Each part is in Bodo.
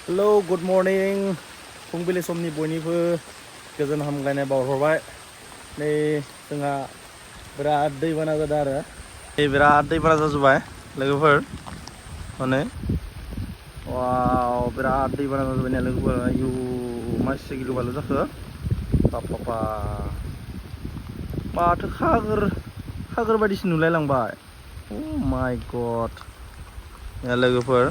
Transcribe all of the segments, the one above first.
हेलौ गुड मर्निं फुंबिलि समनि बयनिबो गोजोन हामलायनाय बावहरबाय नै जोंहा बिराद दैबाना जादों आरो बिराद दैबाना जाजोब्बाय लोगोफोर माने वाव बिराद दैबाना जाजोब्बाय ना लोगोफोर आयु मानसि गिलु बालु जाखो बाबा माथो खागोर बायदिसो नुलायलांबाय अ माय गड या लोगोफोर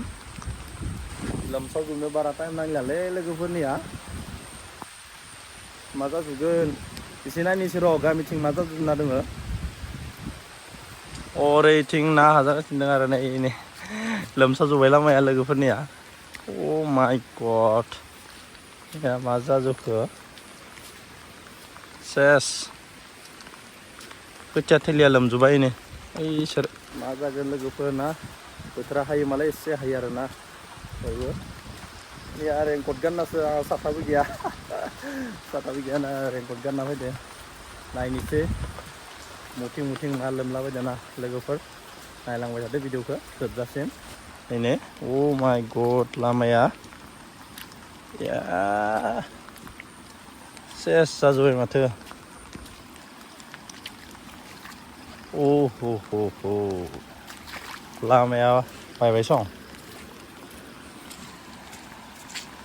लोमसावजोबनो बारा टाइम नांलालै लोगोफोरनिया मा जाजोबगोन एसे नायनोसै र' गामिथिं मा जाजोबना दोङो ओरैथिं ना हाजागासिनो दं आरो नै लोमसावजोब्बाय लामाया लोगोफोरनिया अ माय गड या मा जाजोबखो सेस खोथिया थिलिया लोमजोब्बाय नै इसोर मा जागोन लोगोफोर ना बोथोरा हायो मालाय एसे हायो आरोना बयबो या रेनकट गाननासो आंहा साथाबो गैया साथाबो गैया ना रेनकट गानना फैदो नायनोसै मुथिं मा लोमलाबायदों ना लोगोफोर नायलांबाय थादो भिडिअखौ जोबजासिम नै अ माय गड लामाया या सेस जाजोब्बाय माथो हो लामाया बायबाय सं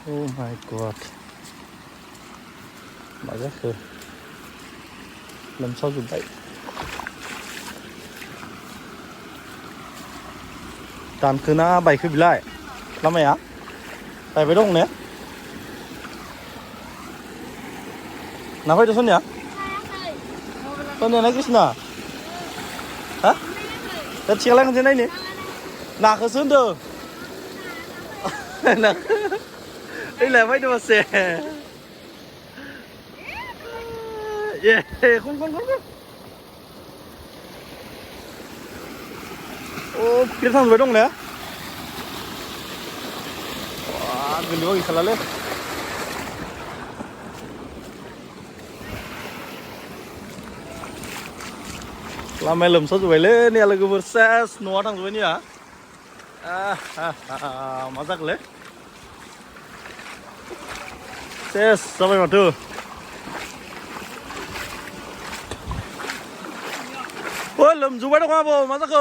अ माय गड मा जाखो लोमसावजोब्बाय दानखोना बायखो बिलाय लामाया बायबाय दं ने ना फैदो सोरनिया सोरनिया कृष्णा हा दा थिखालाय खनसे नायनो नाखौसो होनदों ओइलाय फैदो मासे ए खन अ फिर थांबाय दं ने गोलैबा गैखालालै लामाया लोमसावजोब्बायलै नै लोगोफोर सेस न'आ थांजोब्बाय निया मा जाखोलै सेस जाबाय माथो ओ लोमजोब्बाय दं आबौ मा जाखो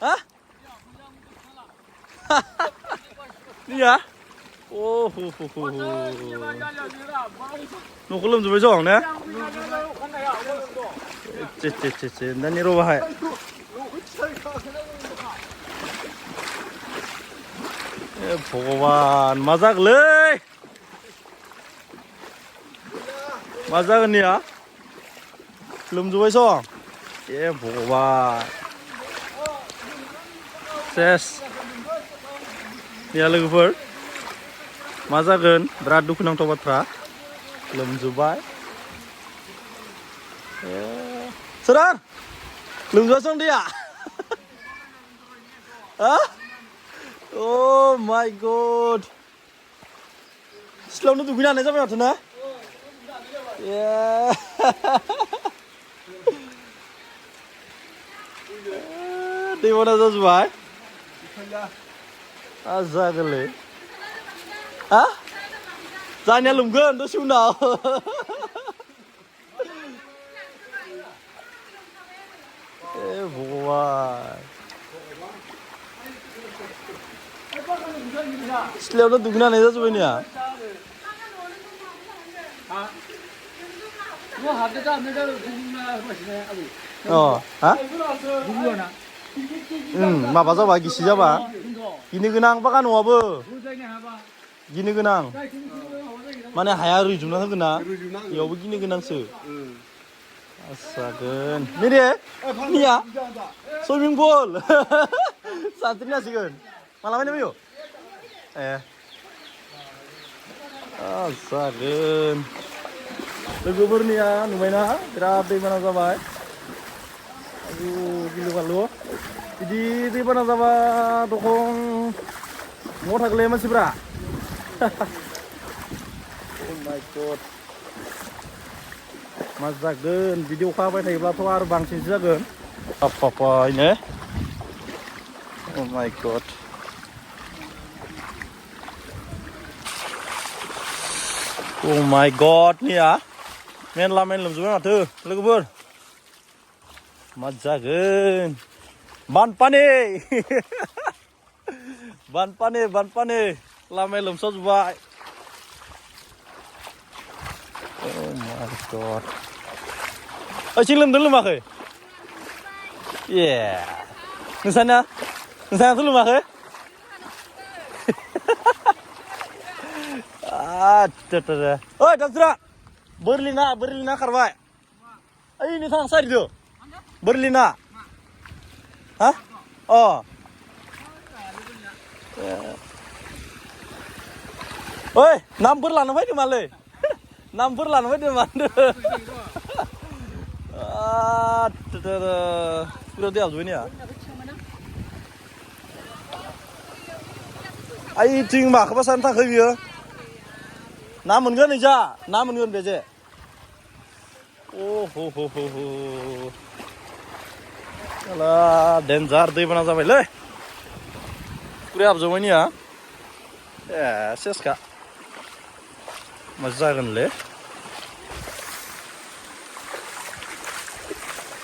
हा निया अ न'खौ लोमजोब्बाय जं ने दानि र' बाहाय ए भगबान मा जागोलै मा जागोन निया लोमजोब्बाय सं ए भगबान सेस निया लोगोफोर मा जागोन बिराद दुखुनांथाव बाथ्रा लोमजोब्बाय सोरां लोमजोबसं दैया हा अ माय गड सिथ्लायावनो दुगैनो हानाय जाबाय माथो ना ए दैबाना जाजोब्बाय जागोनलै हा जानिया लोमगोन दसे उनाव ए भगबान सिथ्लायावनो दुगैनो हानाय जाजोब्बाय निया माबा जाबा गिसि जाबा गिनो गोनां बागा न'आबो गिनो गोनां माने हाया रुजुबना होगोन ना बेयावबो गिनो गोनांसो जागोन मेरे निया सुइमिं पुल सानस्रिनो हासिगोन माला फैनो फैयो ए जागोन लोगोफोरनिया नुबायना बिराद दैबाना जाबाय आयु गिलु बालु बिदि दैबाना जाबा दखं न'आव थागोनलै मानसिफ्रा Oh my god मा जागोन बिदि अखा हाबाय थायोब्लाथ' आरो बांसिनसो जागोन बापायनो Oh my god Oh my god nih ya. Menla men लोमजोबबाय माथो लोगोफोर. मा जागोन? बानपानी. बानपानी. लामाया लोमसावजोबबाय. Oh my god. Sing लोमदों लोमाखै? Yeah. नोंसानाथ' लोमाखै? Aduh. Oi, Dasra. Berlina खारबाय. ओइ नै थां सारिदो. Berlina. Hah? Oh. Oi, number लानो फैदों मालै? Number लानो फैदों मानदो? Aduh. Sudah dihabis ini ya? Ai ting माखौबा सानो थाखाय बियो ना मोनगोन इजा ना मोनगोन बेजे Oh alah danger दैबाना जाबायलै पुरा हाबजोबबाय निया सेसखा मा जागोनलै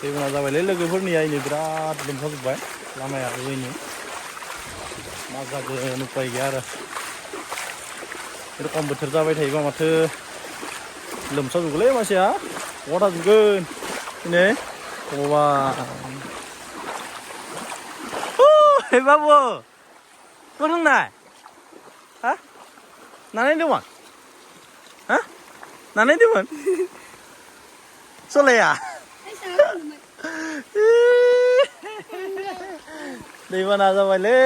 दैबाना जाबायलै लोगोफोरनिया इनै बिराद लोमसावजोबबाय लामाया ओइनै मा जागोन उपाय गैया आरो एरखम बोथोर जाबाय थायोबा माथो लोमसावजोबगोनलै मानसिया बहा थाजोबगोन दिनै भगबान Hei babu मा रोंनाय हा नायदोंमोन हा नायदोंमोन सलाया दैबाना जाबायलै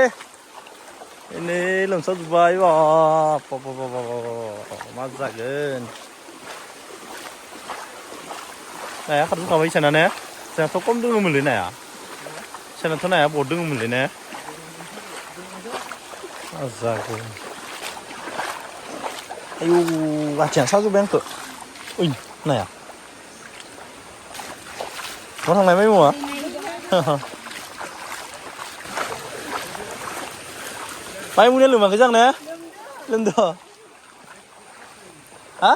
ini लोमसावजोबबाय बाब मा जागोन नाया खारजोबखाबाय इसाना ने जोंहाथ' खम दङमोनलै नाया इसानाथ' नाया बहुद दङमोनलै ने मा जागोन आयौ आथिङा साजोब्बाय आंखौ ओइ नाया मा थांनाय माइमुआ माइमुनिया लोमाखै जां ने लोमदों हा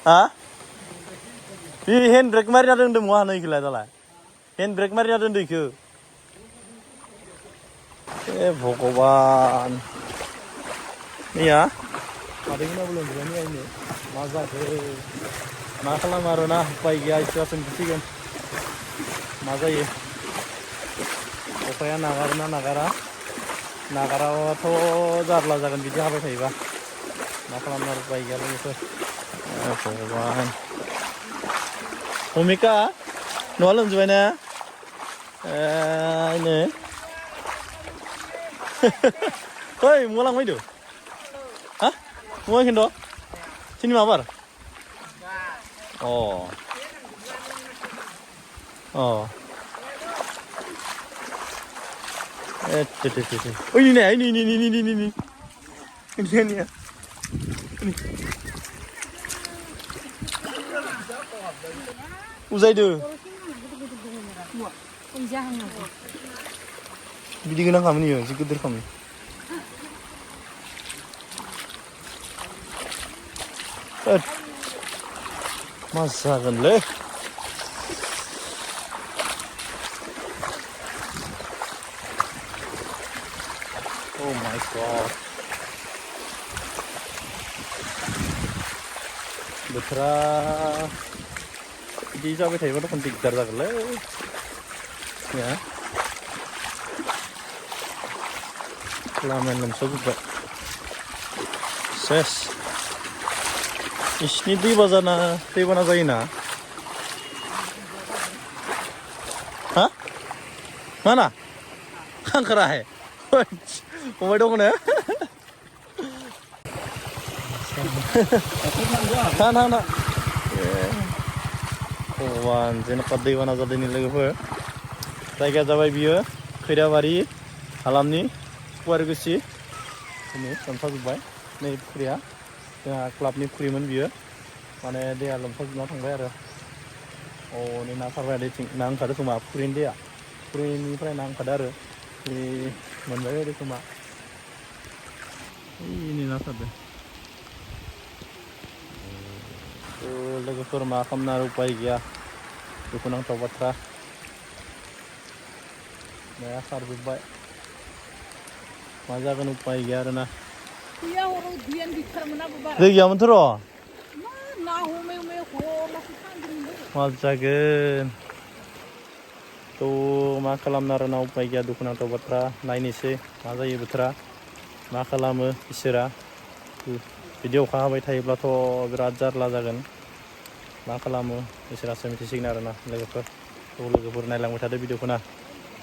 हा बे हेन्ड ब्रेक मारिना दोन्दों महा नैखौलाय दालाय हेन्ड ब्रेक मारिना दोन्दों इखौ ए भगबान नैया मादैमोनाबो लोमजोबबाय नै आइनो मा जाखो मा खालामो आरो ना उपाय गैया इसोरासो मिथिसिगोन मा जायो अखाया नागारोना नागाराबाथ' जारला जागोन बिदि हाबाय थायोबा मा खालामनो आरो उपाय गैया लोगोफोर भगबान भुमिका न'आ लोमजोबबाय ना नै ओइ महा लांफैदो हा महा खिन्थ' सिनि माबार ओइ नै ini uzaido bidik nang kami nih si kuder kami masa kan le oh my god bothra di जाबाय थायोबाथ' खन दिगदार जागोनलै ya लामाया लोमसावजोबबाय सेस इसिनि दैबाना जायोना हा mana हांखोराहाय फंबाय दङ ने थाना भगवान जेनेबा दैबाना जादोंनि लोगोफोर जायगाया जाबाय बियो खैराबारि हालामनि कुवारगुसि दिनै लोमसावजोबबाय नै फुख्रिया जोंहा क्लाबनि फुख्रिमोन बियो माने दैया लोमसावजोबना थांबाय आरो नै ना सारबाय दैथिं ना ओंखारदों खोमा फुख्रिनि दैया फुख्रिनिफ्राय ना ओंखारदों आरो मोनबाय बायदि खोमा ini ना सारदों लोगोफोर मा खालामनो आरो उपाय गैया दुखुनांथाव बाथ्रा नाया खारजोब्बाय मा जागोन उपाय गैया आरोना दै गैयामोनथ' र' मा जागोन थ' मा खालामनो आरोना उपाय गैया दुखुनांथाव बाथ्रा नायनोसै मा जायो बोथोरा मा खालामो इसोरा बिदि अखा हाबाय थायोब्लाथ' बिराद जारला जागोन मा खालामो इसोरासो मिथिसिगोन आरोना लोगोफोर नायलांबाय थादो भिडिअखौ ना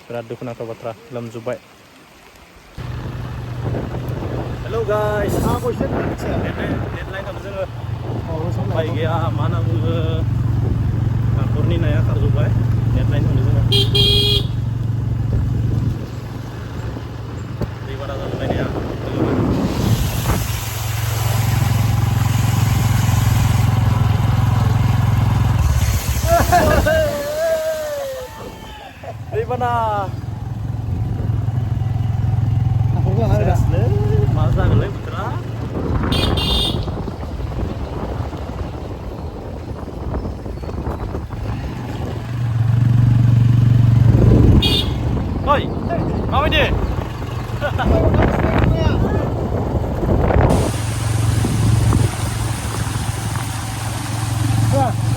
बिराद दुखुनांथाव बाथ्रा लोमजोब्बाय हेलौ गाइस डेडलाइनाव जोङो उपाय गैया मा होनना बुङो हाखरनि नाया खारजोब्बाय डेडलाइनावनो जोङो दैबाना जाजोब्बाय नाया दैबाना मा जागोनलै बोथोरा ओइ माबायदि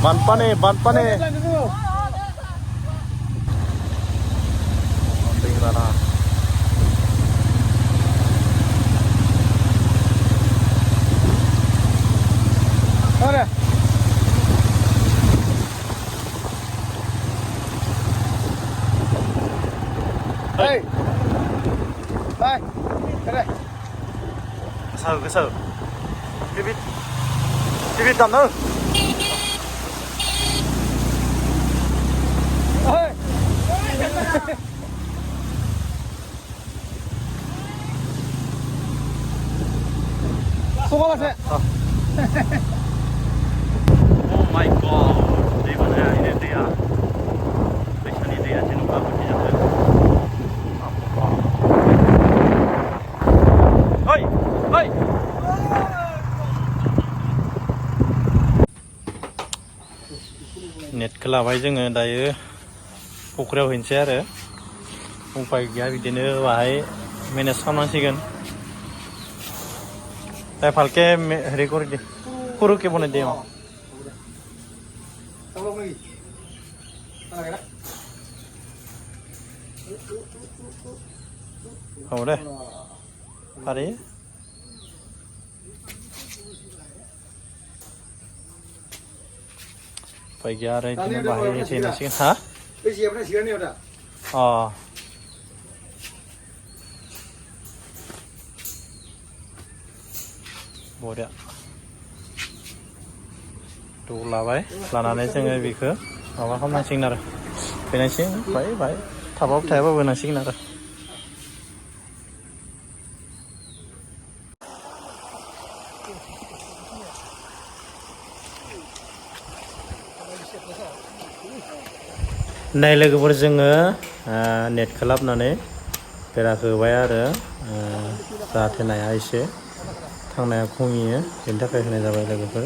बानपानी दैबाना Hey, bye. Đây. Cái sao? Cái vịt tầm nữa. Ơi. Xuống xe. Oh my god. Đây bạn này ini dia. Biasanya dia jenuh banget dia. Oi, oi. नेटखौ लाबाय जोङो दायो फुख्रियाव हैनोसै आरो उपाय गैया बिदिनो बाहाय मेनेज खालामनांसिगोन दा फालके हेरि কৰি दे खुरुকে বনাই দে হ'ব দে পাৰি upai gaya आरो बिदिनो बाहाय हैनोसिगोन हा अ बरिया थ' लाबाय लानानै जोङो बेखौ माबा खालामनांसिगोन आरो फैनांसिगोन बाय थाबाबो थायाबाबो होनांसिगोन आरो नाय लोगोफोर जोङो नेटखौ लाबोनानै बेराखौ होबाय आरो जाहाथे नाया एसे थांनाया खमियो बेनि थाखाय होनाय जाबाय लोगोफोर